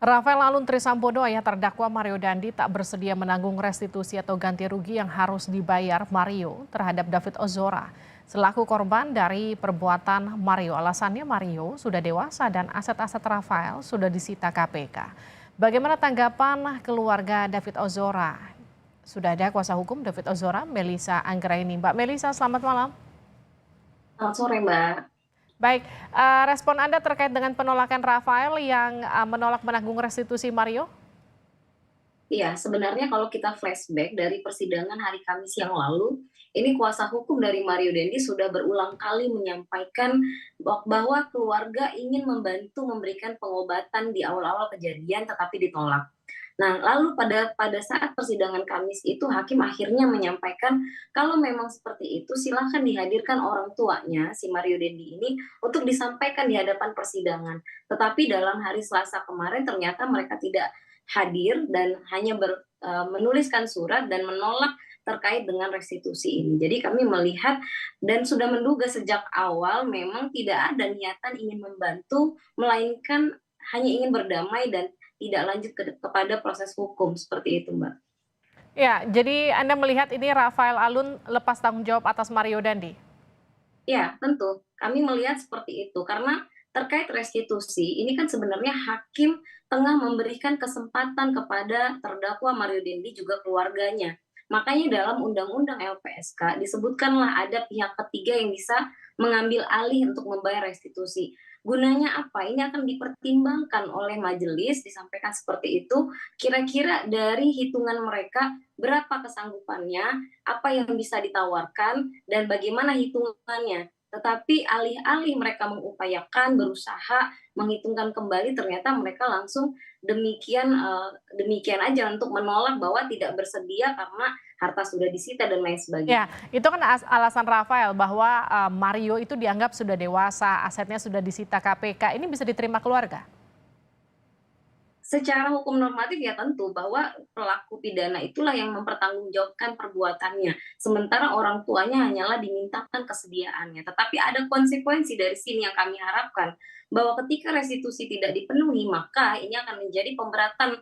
Rafael Alun Trisambodo, ayah terdakwa Mario Dandi, tak bersedia menanggung restitusi atau ganti rugi yang harus dibayar Mario terhadap David Ozora selaku korban dari perbuatan Mario. Alasannya Mario sudah dewasa dan aset-aset Rafael sudah disita KPK. Bagaimana tanggapan keluarga David Ozora? Sudah ada kuasa hukum David Ozora, Melisa Anggraini. Mbak Melisa, selamat malam. Selamat sore, Mbak. Baik, respon Anda terkait dengan penolakan Rafael yang menolak menanggung restitusi Mario? Iya, sebenarnya kalau kita flashback dari persidangan hari Kamis yang lalu, ini kuasa hukum dari Mario Dendi sudah berulang kali menyampaikan bahwa keluarga ingin membantu memberikan pengobatan di awal-awal kejadian tetapi ditolak. Nah, lalu pada saat persidangan Kamis itu hakim akhirnya menyampaikan kalau memang seperti itu silakan dihadirkan orang tuanya si Mario Dendi ini untuk disampaikan di hadapan persidangan. Tetapi dalam hari Selasa kemarin ternyata mereka tidak hadir dan hanya menuliskan surat dan menolak terkait dengan restitusi ini. Jadi kami melihat dan sudah menduga sejak awal memang tidak ada niatan ingin membantu, melainkan hanya ingin berdamai dan tidak lanjut kepada proses hukum seperti itu, Mbak. Ya, jadi Anda melihat ini Rafael Alun lepas tanggung jawab atas Mario Dandi? Ya, tentu. Kami melihat seperti itu karena terkait restitusi, ini kan sebenarnya hakim tengah memberikan kesempatan kepada terdakwa Mario Dendi juga keluarganya. Makanya dalam Undang-Undang LPSK disebutkanlah ada pihak ketiga yang bisa mengambil alih untuk membayar restitusi. Gunanya apa? Ini akan dipertimbangkan oleh majelis, disampaikan seperti itu, kira-kira dari hitungan mereka berapa kesanggupannya, apa yang bisa ditawarkan, dan bagaimana hitungannya. Tetapi alih-alih mereka mengupayakan, berusaha menghitungkan kembali, ternyata mereka langsung demikian aja untuk menolak bahwa tidak bersedia karena harta sudah disita dan lain Ya, sebagainya. itu kan alasan Rafael bahwa Mario itu dianggap sudah dewasa, asetnya sudah disita KPK. Ini bisa diterima keluarga? Secara hukum normatif ya tentu bahwa pelaku pidana itulah yang mempertanggungjawabkan perbuatannya, sementara orang tuanya hanyalah dimintakan kesediaannya. Tetapi ada konsekuensi dari sini yang kami harapkan, bahwa ketika restitusi tidak dipenuhi, maka ini akan menjadi pemberatan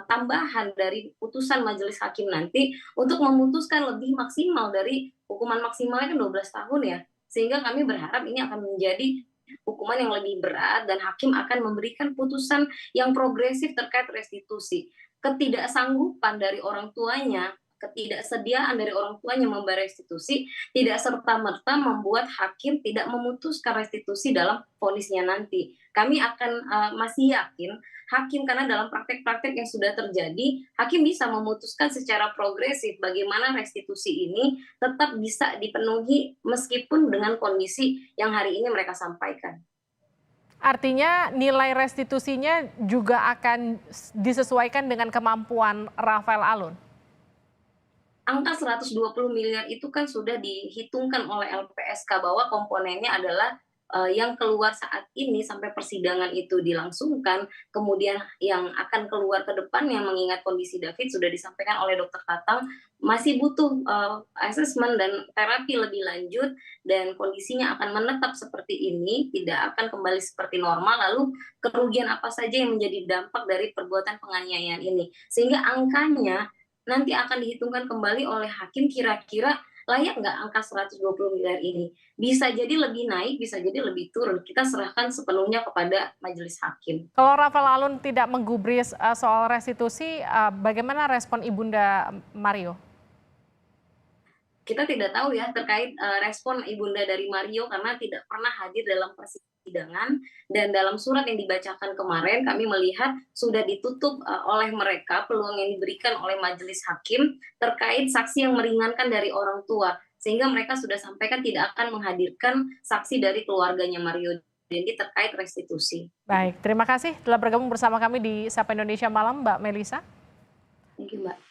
tambahan dari putusan majelis hakim nanti untuk memutuskan lebih maksimal dari hukuman maksimalnya kan 12 tahun ya. Sehingga kami berharap ini akan menjadi hukuman yang lebih berat dan hakim akan memberikan putusan yang progresif terkait restitusi. Ketidaksanggupan dari orang tuanya, ketidaksediaan dari orang tuanya membayar restitusi tidak serta-merta membuat hakim tidak memutuskan restitusi dalam vonisnya nanti. Kami akan masih yakin hakim karena dalam praktek-praktek yang sudah terjadi, hakim bisa memutuskan secara progresif bagaimana restitusi ini tetap bisa dipenuhi meskipun dengan kondisi yang hari ini mereka sampaikan. Artinya nilai restitusinya juga akan disesuaikan dengan kemampuan Rafael Alun? Angka 120 miliar itu kan sudah dihitungkan oleh LPSK bahwa komponennya adalah yang keluar saat ini sampai persidangan itu dilangsungkan, kemudian yang akan keluar ke depannya mengingat kondisi David sudah disampaikan oleh dokter Tatang masih butuh asesmen dan terapi lebih lanjut dan kondisinya akan menetap seperti ini, tidak akan kembali seperti normal, lalu kerugian apa saja yang menjadi dampak dari perbuatan penganiayaan ini. Sehingga angkanya nanti akan dihitungkan kembali oleh hakim kira-kira layak nggak angka 120 miliar ini. Bisa jadi lebih naik, bisa jadi lebih turun. Kita serahkan sepenuhnya kepada majelis hakim. Kalau Rafael Alun tidak menggubris soal restitusi, bagaimana respon Ibunda Mario? Kita tidak tahu ya terkait respon ibunda dari Mario karena tidak pernah hadir dalam persidangan dan dalam surat yang dibacakan kemarin kami melihat sudah ditutup oleh mereka peluang yang diberikan oleh majelis hakim terkait saksi yang meringankan dari orang tua sehingga mereka sudah sampaikan tidak akan menghadirkan saksi dari keluarganya Mario Dendi terkait restitusi. Baik, terima kasih telah bergabung bersama kami di Sapa Indonesia Malam, Mbak Melisa. Thank you, Mbak.